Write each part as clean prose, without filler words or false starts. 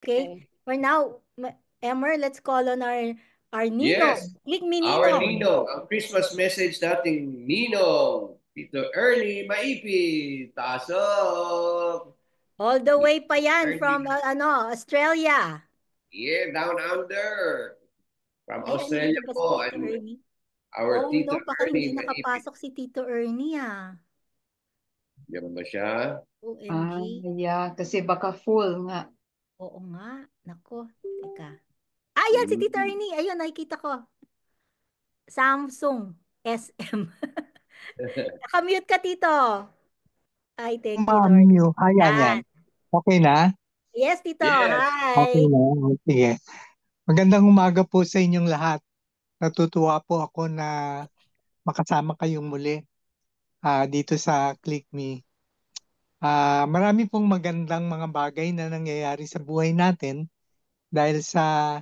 Okay. For now, Emer, let's call on our Yes, Ninong. Click me our Ninong. Ninong. Ang Christmas message nating Ninong. Tito Ernie Maipi. Tasok. All the way pa yan from Ernie. Australia. Yeah, down under. From Ay, andito Australia ba si po. Tito And Ernie? our Oh Tito no, baka hindi Ernie Maipi. nakapasok si Tito Ernie ah. Diyan ba siya? Ah, OMG. yeah, kasi baka full nga. Oo nga. Nako, teka. Ayan si Tito Hmm. Ernie. Ayun, nakikita ko. Samsung SM. Nakamute ka, Tito. Ay, thank you, Lord. Ma'am, ayan yan. Yan. Okay na? Yes, Tito. Yes. Okay Hi. na. Sige. Magandang umaga po sa inyong lahat. Natutuwa po ako na makasama kayong muli dito sa Click Me. Marami pong magandang mga bagay na nangyayari sa buhay natin dahil sa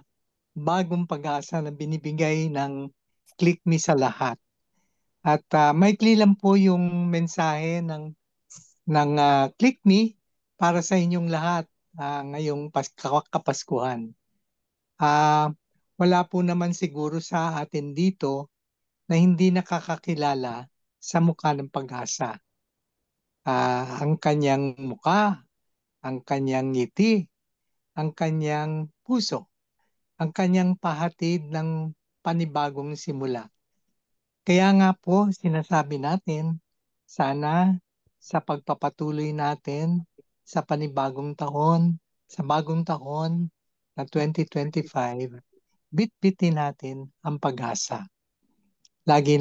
bagong pag-asa na binibigay ng Click Me sa lahat. At maikli lang po yung mensahe ng Click Me para sa inyong lahat ngayong Kapaskuhan. Wala po naman siguro sa atin dito na hindi nakakakilala sa mukha ng pag-asa. Ang kanyang mukha, ang kanyang ngiti, ang kanyang puso, ang kanyang pahatid ng panibagong simula. Kaya nga po sinasabi natin, sana sa pagpapatuloy natin sa panibagong taon, sa bagong taon na 2025, bitbitin natin ang pag-asa. Lagi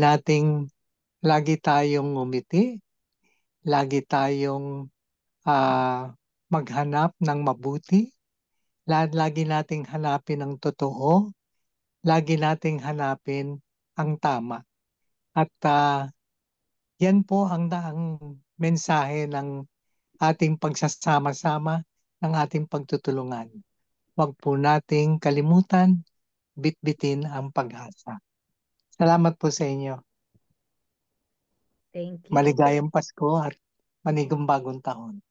tayong ngumiti, lagi tayong maghanap ng mabuti, lagi nating hanapin ang totoo, lagi nating hanapin ang tama. At yan po ang mensahe ng ating pagsasama-sama, ng ating pagtutulungan. Huwag po nating kalimutan, bitbitin ang pag-asa. Salamat po sa inyo. Thank you. Maligayang Pasko at manigong bagong taon.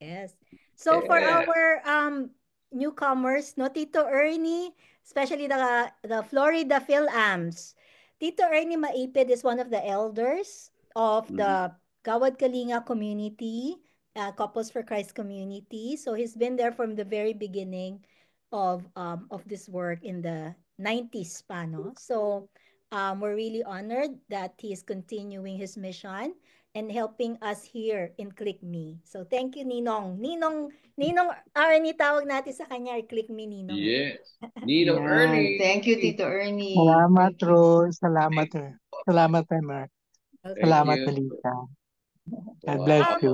Yes. So for Yeah. our newcomers, no, Tito Ernie, especially the Florida Philams, Tito Ernie Maipid is one of the elders of Mhm. the Gawad Kalinga community, Couples for Christ community. So he's been there from the very beginning of this work in the 90s pa, no? So we're really honored that he is continuing his mission and helping us here in Click Me. So thank you, Ninong. Ninong Arnie tawag natin sa kanya, Click Me Ninong eh. Yes. Ninong Yan. Ernie. Thank you, Tito Ernie. Salamat, Thank you. Rose. Salamat, Salamat, Emma. Thank Okay. Salamat, you. Melissa. God Wow. bless Um, you.